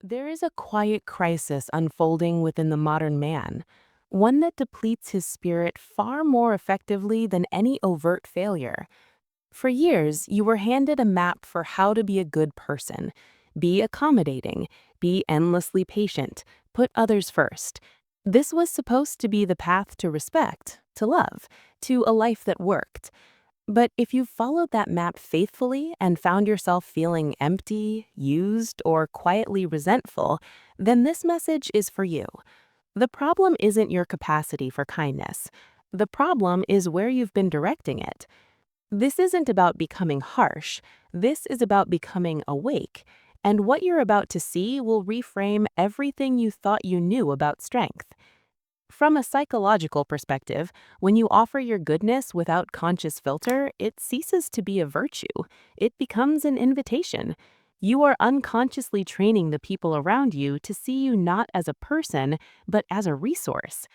There is a quiet crisis unfolding within the modern man, one that depletes his spirit far more effectively than any overt failure. For years, you were handed a map for how to be a good person. Be accommodating, be endlessly patient, put others first. This was supposed to be the path to respect, to love, to a life that worked. But if you followed that map faithfully and found yourself feeling empty, used, or quietly resentful, then this message is for you. The problem isn't your capacity for kindness. The problem is where you've been directing it. This isn't about becoming harsh. This is about becoming awake. And what you're about to see will reframe everything you thought you knew about strength. From a psychological perspective, when you offer your goodness without conscious filter, it ceases to be a virtue. It becomes an invitation. You are unconsciously training the people around you to see you not as a person, but as a resource.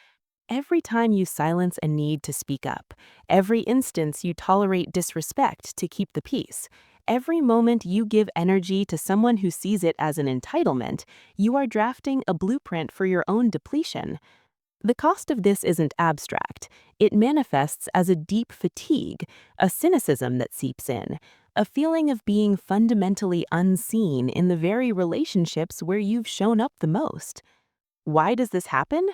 Every time you silence a need to speak up, every instance you tolerate disrespect to keep the peace, every moment you give energy to someone who sees it as an entitlement, you are drafting a blueprint for your own depletion. The cost of this isn't abstract. It manifests as a deep fatigue, a cynicism that seeps in, a feeling of being fundamentally unseen in the very relationships where you've shown up the most. Why does this happen?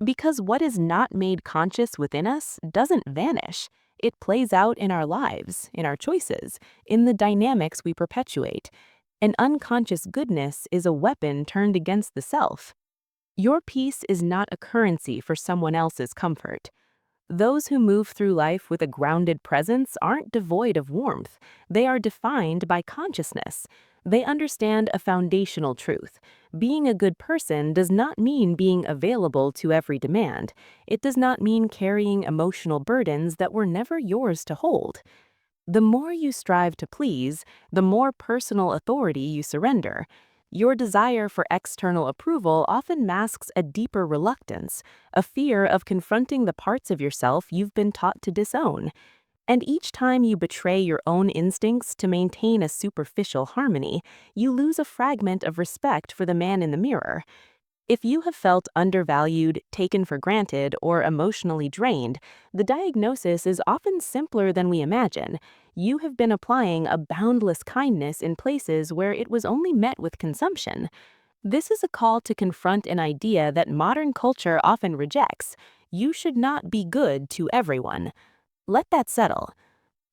Because what is not made conscious within us doesn't vanish. It plays out in our lives, in our choices, in the dynamics we perpetuate. An unconscious goodness is a weapon turned against the self. Your peace is not a currency for someone else's comfort. Those who move through life with a grounded presence aren't devoid of warmth. They are defined by consciousness. They understand a foundational truth. Being a good person does not mean being available to every demand. It does not mean carrying emotional burdens that were never yours to hold. The more you strive to please, the more personal authority you surrender. Your desire for external approval often masks a deeper reluctance, a fear of confronting the parts of yourself you've been taught to disown. And each time you betray your own instincts to maintain a superficial harmony, you lose a fragment of respect for the man in the mirror. If you have felt undervalued, taken for granted, or emotionally drained, the diagnosis is often simpler than we imagine. You have been applying a boundless kindness in places where it was only met with consumption. This is a call to confront an idea that modern culture often rejects. You should not be good to everyone. Let that settle.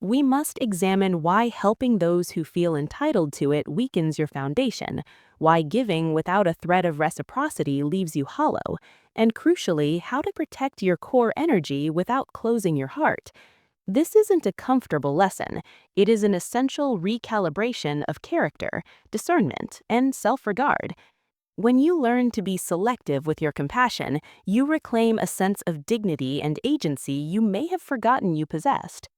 We must examine why helping those who feel entitled to it weakens your foundation, why giving without a thread of reciprocity leaves you hollow, and crucially, how to protect your core energy without closing your heart. This isn't a comfortable lesson. It is an essential recalibration of character, discernment, and self-regard. When you learn to be selective with your compassion, you reclaim a sense of dignity and agency you may have forgotten you possessed.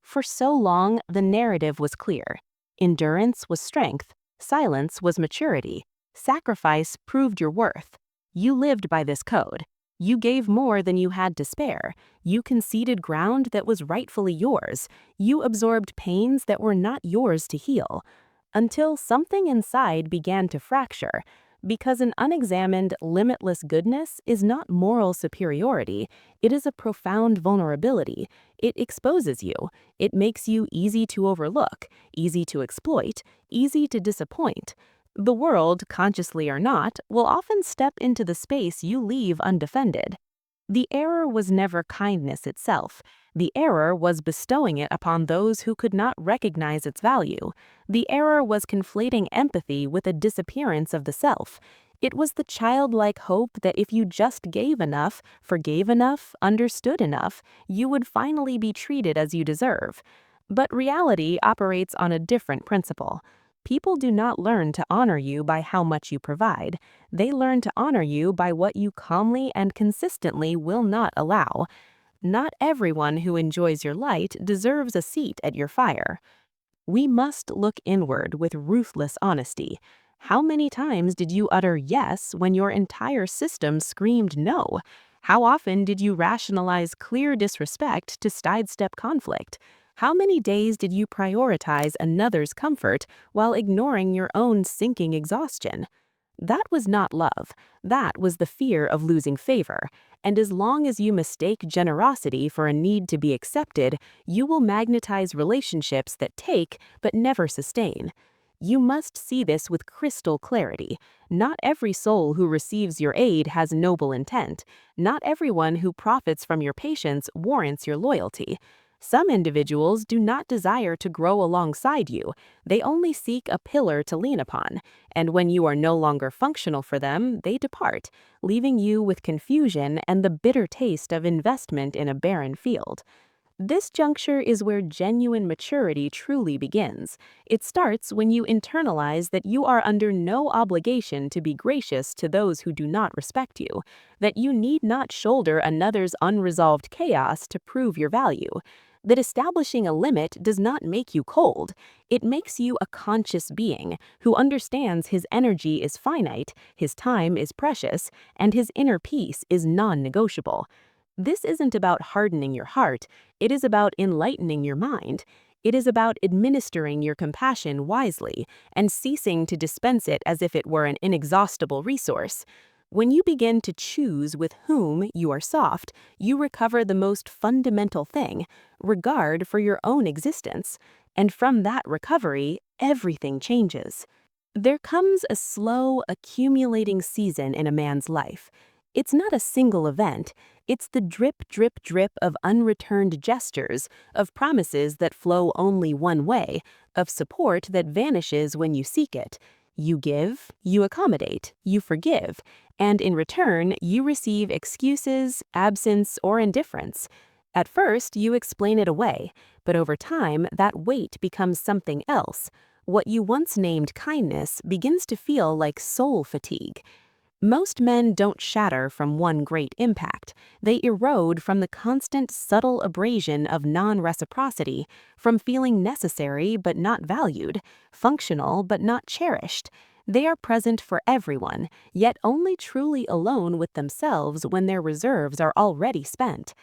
For so long, the narrative was clear. Endurance was strength, silence was maturity, sacrifice proved your worth. You lived by this code. You gave more than you had to spare. You conceded ground that was rightfully yours. You absorbed pains that were not yours to heal. Until something inside began to fracture. Because an unexamined, limitless goodness is not moral superiority, it is a profound vulnerability. It exposes you. It makes you easy to overlook, easy to exploit, easy to disappoint. The world, consciously or not, will often step into the space you leave undefended. The error was never kindness itself. The error was bestowing it upon those who could not recognize its value. The error was conflating empathy with a disappearance of the self. It was the childlike hope that if you just gave enough, forgave enough, understood enough, you would finally be treated as you deserve. But reality operates on a different principle. People do not learn to honor you by how much you provide. They learn to honor you by what you calmly and consistently will not allow. Not everyone who enjoys your light deserves a seat at your fire. We must look inward with ruthless honesty. How many times did you utter yes when your entire system screamed no? How often did you rationalize clear disrespect to sidestep conflict? How many days did you prioritize another's comfort while ignoring your own sinking exhaustion? That was not love. That was the fear of losing favor. And as long as you mistake generosity for a need to be accepted, you will magnetize relationships that take but never sustain. You must see this with crystal clarity. Not every soul who receives your aid has noble intent. Not everyone who profits from your patience warrants your loyalty. Some individuals do not desire to grow alongside you. They only seek a pillar to lean upon. And when you are no longer functional for them, they depart, leaving you with confusion and the bitter taste of investment in a barren field. This juncture is where genuine maturity truly begins. It starts when you internalize that you are under no obligation to be gracious to those who do not respect you, that you need not shoulder another's unresolved chaos to prove your value, that establishing a limit does not make you cold. It makes you a conscious being who understands his energy is finite, his time is precious, and his inner peace is non-negotiable. This isn't about hardening your heart, it is about enlightening your mind. It is about administering your compassion wisely and ceasing to dispense it as if it were an inexhaustible resource. When you begin to choose with whom you are soft, you recover the most fundamental thing, regard for your own existence. And from that recovery, everything changes. There comes a slow, accumulating season in a man's life. It's not a single event. It's the drip, drip, drip of unreturned gestures, of promises that flow only one way, of support that vanishes when you seek it. You give, you accommodate, you forgive, and in return, you receive excuses, absence, or indifference. At first, you explain it away, but over time, that weight becomes something else. What you once named kindness begins to feel like soul fatigue. Most men don't shatter from one great impact. They erode from the constant subtle abrasion of non-reciprocity, from feeling necessary but not valued, functional but not cherished. They are present for everyone, yet only truly alone with themselves when their reserves are already spent.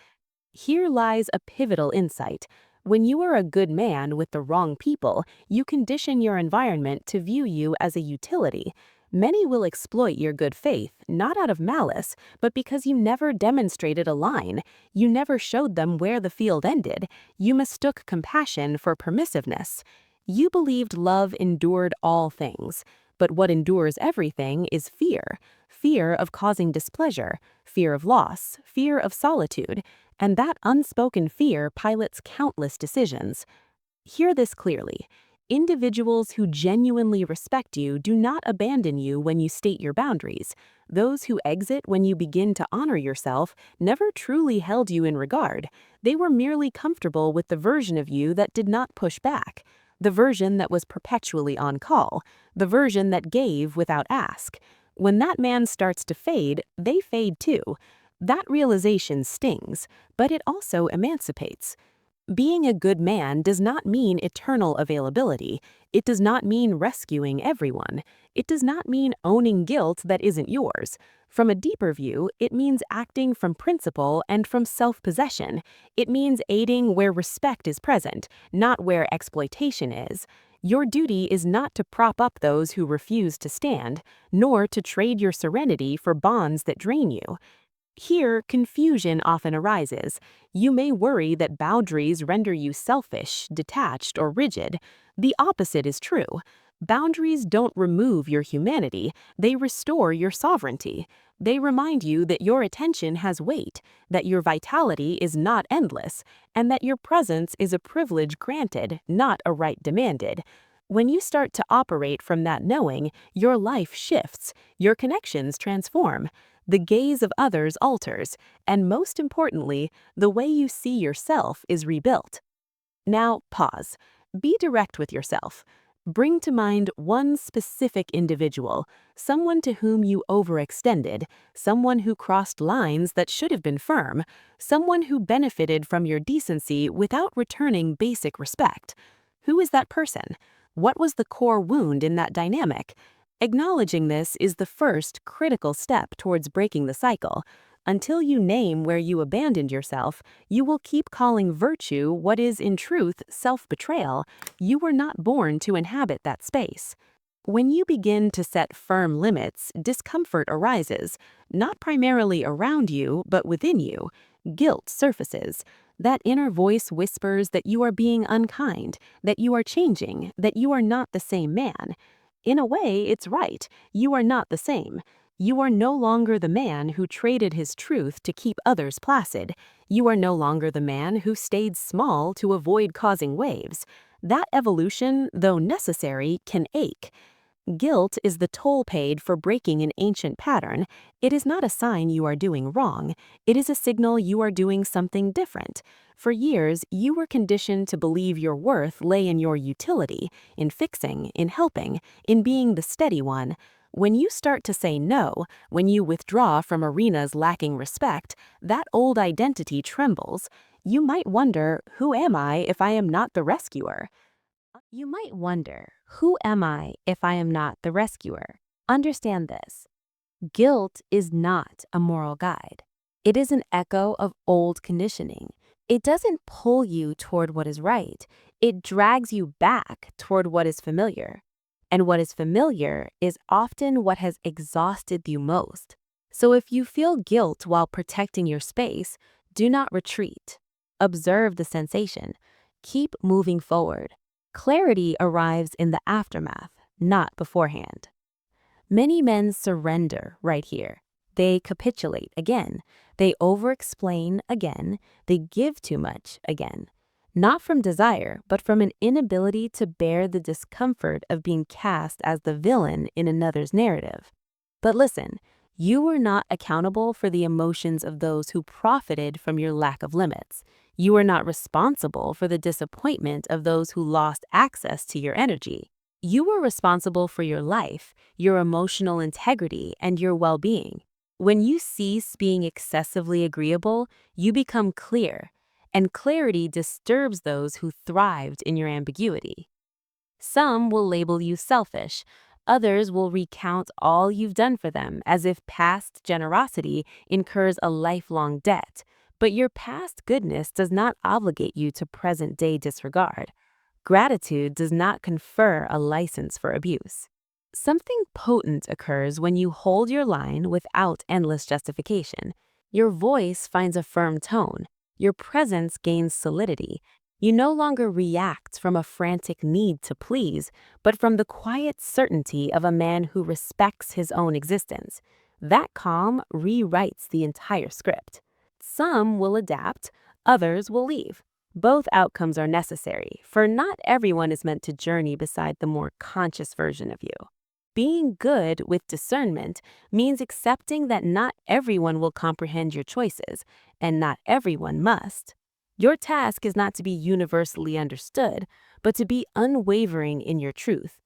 Here lies a pivotal insight. When you are a good man with the wrong people, you condition your environment to view you as a utility. Many will exploit your good faith, not out of malice, but because you never demonstrated a line. You never showed them where the field ended. You mistook compassion for permissiveness. You believed love endured all things. But what endures everything is fear. Fear of causing displeasure, fear of loss, fear of solitude. And that unspoken fear pilots countless decisions. Hear this clearly. Individuals who genuinely respect you do not abandon you when you state your boundaries. Those who exit when you begin to honor yourself never truly held you in regard. They were merely comfortable with the version of you that did not push back, the version that was perpetually on call, the version that gave without ask. When that man starts to fade, they fade too. That realization stings, but it also emancipates. Being a good man does not mean eternal availability. It does not mean rescuing everyone. It does not mean owning guilt that isn't yours. From a deeper view, it means acting from principle and from self-possession. It means aiding where respect is present, not where exploitation is. Your duty is not to prop up those who refuse to stand, nor to trade your serenity for bonds that drain you. Here, confusion often arises. You may worry that boundaries render you selfish, detached, or rigid. The opposite is true. Boundaries don't remove your humanity, they restore your sovereignty. They remind you that your attention has weight, that your vitality is not endless, and that your presence is a privilege granted, not a right demanded. When you start to operate from that knowing, your life shifts, your connections transform. The gaze of others alters, and most importantly, the way you see yourself is rebuilt. Now, pause. Be direct with yourself. Bring to mind one specific individual, someone to whom you overextended, someone who crossed lines that should have been firm, someone who benefited from your decency without returning basic respect. Who is that person? What was the core wound in that dynamic? Acknowledging this is the first critical step towards breaking the cycle. Until you name where you abandoned yourself, you will keep calling virtue what is in truth self-betrayal. You were not born to inhabit that space. When you begin to set firm limits, discomfort arises, not primarily around you, but within you. Guilt surfaces. That inner voice whispers that you are being unkind, that you are changing, that you are not the same man. In a way, it's right. You are not the same. You are no longer the man who traded his truth to keep others placid. You are no longer the man who stayed small to avoid causing waves. That evolution, though necessary, can ache. Guilt is the toll paid for breaking an ancient pattern. It is not a sign you are doing wrong. It is a signal you are doing something different. For years, you were conditioned to believe your worth lay in your utility, in fixing, in helping, in being the steady one. When you start to say no, when you withdraw from arenas lacking respect, that old identity trembles. You might wonder, who am I if I am not the rescuer? You might wonder, who am I if I am not the rescuer? Understand this. Guilt is not a moral guide. It is an echo of old conditioning. It doesn't pull you toward what is right. It drags you back toward what is familiar. And what is familiar is often what has exhausted you most. So if you feel guilt while protecting your space, do not retreat. Observe the sensation. Keep moving forward. Clarity arrives in the aftermath, not beforehand. Many men surrender right here. They capitulate again. They over-explain again. They give too much again. Not from desire, but from an inability to bear the discomfort of being cast as the villain in another's narrative. But listen, you were not accountable for the emotions of those who profited from your lack of limits. You are not responsible for the disappointment of those who lost access to your energy. You were responsible for your life, your emotional integrity, and your well-being. When you cease being excessively agreeable, you become clear, and clarity disturbs those who thrived in your ambiguity. Some will label you selfish. Others will recount all you've done for them as if past generosity incurs a lifelong debt. But your past goodness does not obligate you to present-day disregard. Gratitude does not confer a license for abuse. Something potent occurs when you hold your line without endless justification. Your voice finds a firm tone. Your presence gains solidity. You no longer react from a frantic need to please, but from the quiet certainty of a man who respects his own existence. That calm rewrites the entire script. Some will adapt, others will leave. Both outcomes are necessary, for not everyone is meant to journey beside the more conscious version of you. Being good with discernment means accepting that not everyone will comprehend your choices, and not everyone must. Your task is not to be universally understood, but to be unwavering in your truth.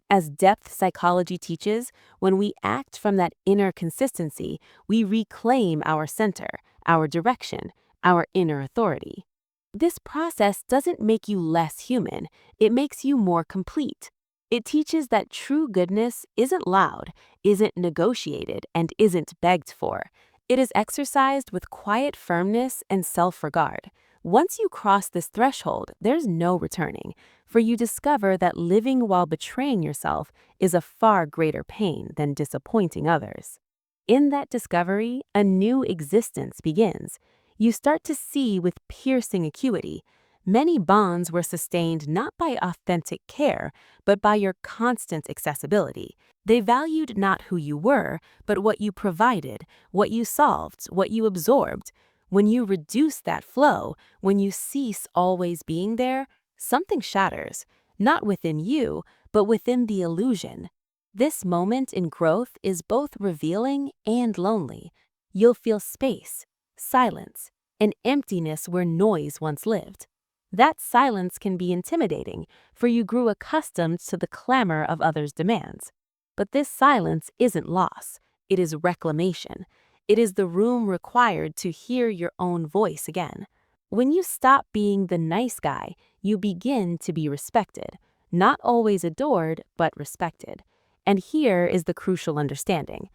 As depth psychology teaches, when we act from that inner consistency, we reclaim our center, our direction, our inner authority. This process doesn't make you less human, it makes you more complete. It teaches that true goodness isn't loud, isn't negotiated, and isn't begged for. It is exercised with quiet firmness and self-regard. Once you cross this threshold, there's no returning, for you discover that living while betraying yourself is a far greater pain than disappointing others. In that discovery, a new existence begins. You start to see with piercing acuity. Many bonds were sustained not by authentic care, but by your constant accessibility. They valued not who you were, but what you provided, what you solved, what you absorbed. When you reduce that flow, when you cease always being there, something shatters, not within you, but within the illusion. This moment in growth is both revealing and lonely. You'll feel space, silence, an emptiness where noise once lived. That silence can be intimidating, for you grew accustomed to the clamor of others' demands. But this silence isn't loss, it is reclamation. It is the room required to hear your own voice again. When you stop being the nice guy, you begin to be respected. Not always adored, but respected. And here is the crucial understanding.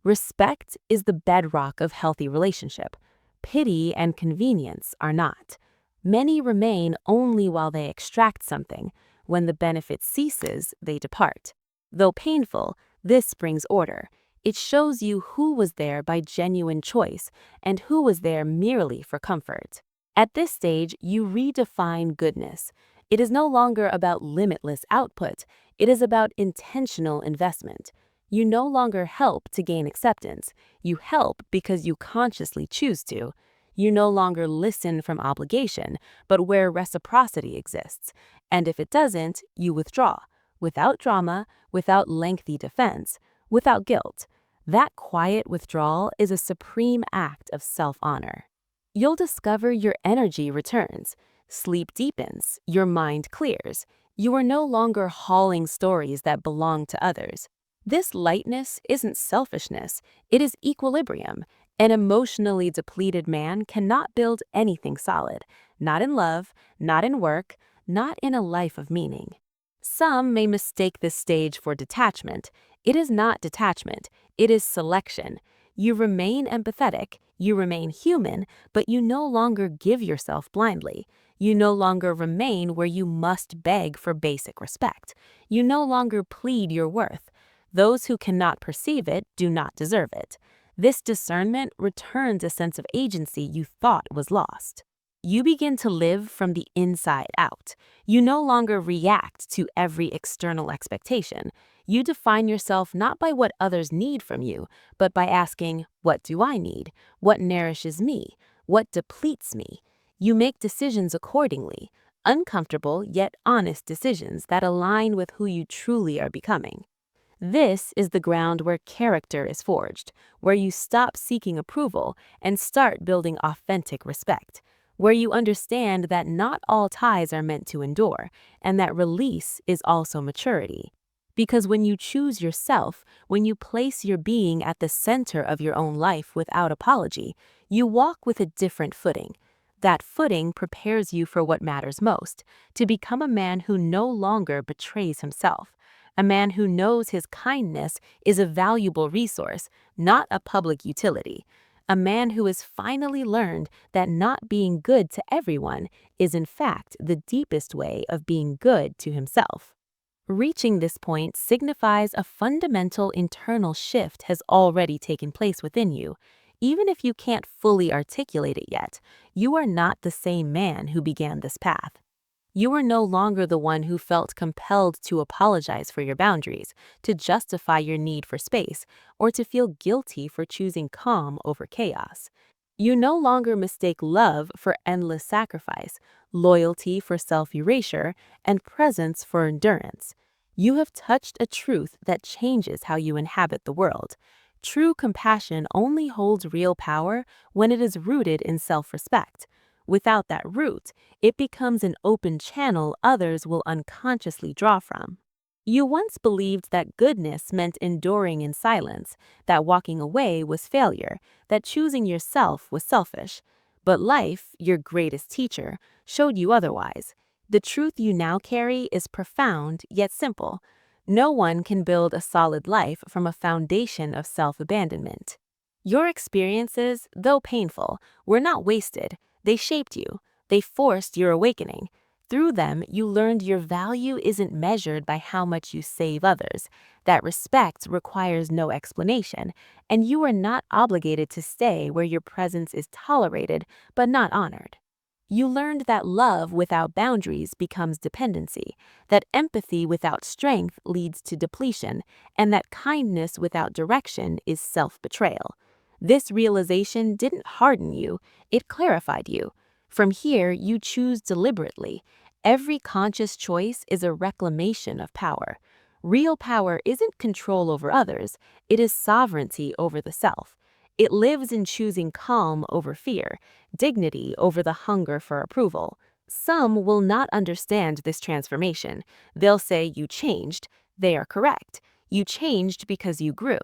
Respect is the bedrock of healthy relationship. Pity and convenience are not. Many remain only while they extract something. When the benefit ceases, they depart. Though painful, this brings order. It shows you who was there by genuine choice and who was there merely for comfort. At this stage, you redefine goodness. It is no longer about limitless output, it is about intentional investment. You no longer help to gain acceptance, you help because you consciously choose to. You no longer listen from obligation, but where reciprocity exists. And if it doesn't, you withdraw, without drama, without lengthy defense, without guilt. That quiet withdrawal is a supreme act of self-honor. You'll discover your energy returns, sleep deepens, your mind clears. You are no longer hauling stories that belong to others. This lightness isn't selfishness, it is equilibrium. An emotionally depleted man cannot build anything solid, not in love, not in work, not in a life of meaning. Some may mistake this stage for detachment. It is not detachment, it is selection. You remain empathetic, you remain human, but you no longer give yourself blindly. You no longer remain where you must beg for basic respect. You no longer plead your worth. Those who cannot perceive it do not deserve it. This discernment returns a sense of agency you thought was lost. You begin to live from the inside out. You no longer react to every external expectation. You define yourself not by what others need from you, but by asking, what do I need? What nourishes me? What depletes me? You make decisions accordingly, uncomfortable yet honest decisions that align with who you truly are becoming. This is the ground where character is forged, where you stop seeking approval and start building authentic respect, where you understand that not all ties are meant to endure, and that release is also maturity. Because when you choose yourself, when you place your being at the center of your own life without apology, you walk with a different footing. That footing prepares you for what matters most, to become a man who no longer betrays himself, a man who knows his kindness is a valuable resource, not a public utility, a man who has finally learned that not being good to everyone is in fact the deepest way of being good to himself. Reaching this point signifies a fundamental internal shift has already taken place within you. Even if you can't fully articulate it yet, you are not the same man who began this path. You are no longer the one who felt compelled to apologize for your boundaries, to justify your need for space, or to feel guilty for choosing calm over chaos. You no longer mistake love for endless sacrifice, loyalty for self-erasure, and presence for endurance. You have touched a truth that changes how you inhabit the world. True compassion only holds real power when it is rooted in self-respect. Without that root, it becomes an open channel others will unconsciously draw from. You once believed that goodness meant enduring in silence, that walking away was failure, that choosing yourself was selfish. But life, your greatest teacher, showed you otherwise. The truth you now carry is profound yet simple. No one can build a solid life from a foundation of self-abandonment. Your experiences, though painful, were not wasted. They shaped you. They forced your awakening. Through them, you learned your value isn't measured by how much you save others, that respect requires no explanation, and you are not obligated to stay where your presence is tolerated but not honored. You learned that love without boundaries becomes dependency, that empathy without strength leads to depletion, and that kindness without direction is self-betrayal. This realization didn't harden you, it clarified you. From here, you choose deliberately. Every conscious choice is a reclamation of power. Real power isn't control over others, it is sovereignty over the self. It lives in choosing calm over fear, dignity over the hunger for approval. Some will not understand this transformation. They'll say you changed. They are correct. You changed because you grew.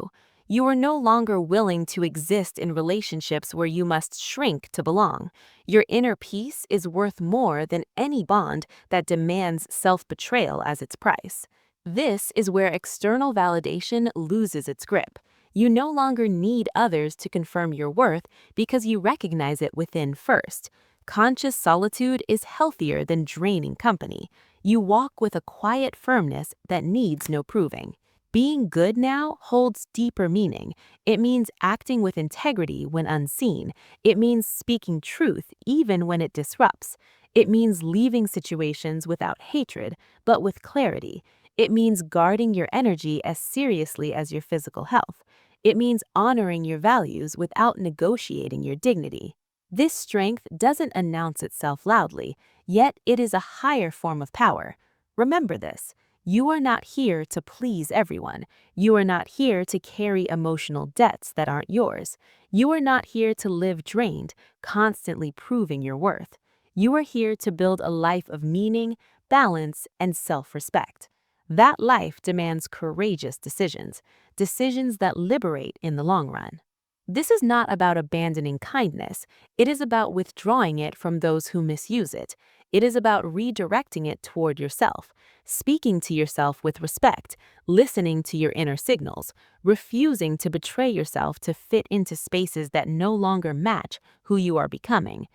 You are no longer willing to exist in relationships where you must shrink to belong. Your inner peace is worth more than any bond that demands self-betrayal as its price. This is where external validation loses its grip. You no longer need others to confirm your worth because you recognize it within first. Conscious solitude is healthier than draining company. You walk with a quiet firmness that needs no proving. Being good now holds deeper meaning. It means acting with integrity when unseen. It means speaking truth even when it disrupts. It means leaving situations without hatred, but with clarity. It means guarding your energy as seriously as your physical health. It means honoring your values without negotiating your dignity. This strength doesn't announce itself loudly, yet it is a higher form of power. Remember this. You are not here to please everyone. You are not here to carry emotional debts that aren't yours. You are not here to live drained, constantly proving your worth. You are here to build a life of meaning, balance, and self-respect. That life demands courageous decisions, decisions that liberate in the long run. This is not about abandoning kindness. It is about withdrawing it from those who misuse it. It is about redirecting it toward yourself, speaking to yourself with respect, listening to your inner signals, refusing to betray yourself to fit into spaces that no longer match who you are becoming.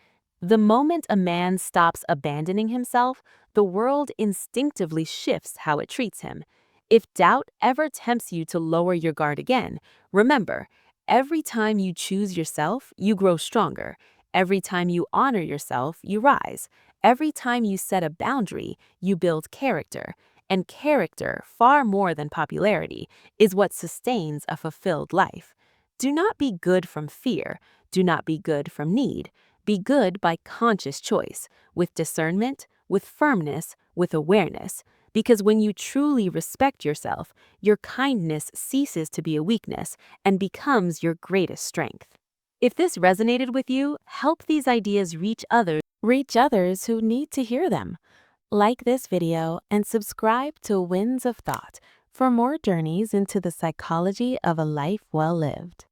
The moment a man stops abandoning himself, the world instinctively shifts how it treats him. If doubt ever tempts you to lower your guard again, remember, every time you choose yourself, you grow stronger. Every time you honor yourself, you rise. Every time you set a boundary, you build character. And character, far more than popularity, is what sustains a fulfilled life. Do not be good from fear. Do not be good from need. Be good by conscious choice, with discernment, with firmness, with awareness. Because when you truly respect yourself, your kindness ceases to be a weakness and becomes your greatest strength. If this resonated with you, help these ideas reach others who need to hear them. Like this video and subscribe to Winds of Thought for more journeys into the psychology of a life well lived.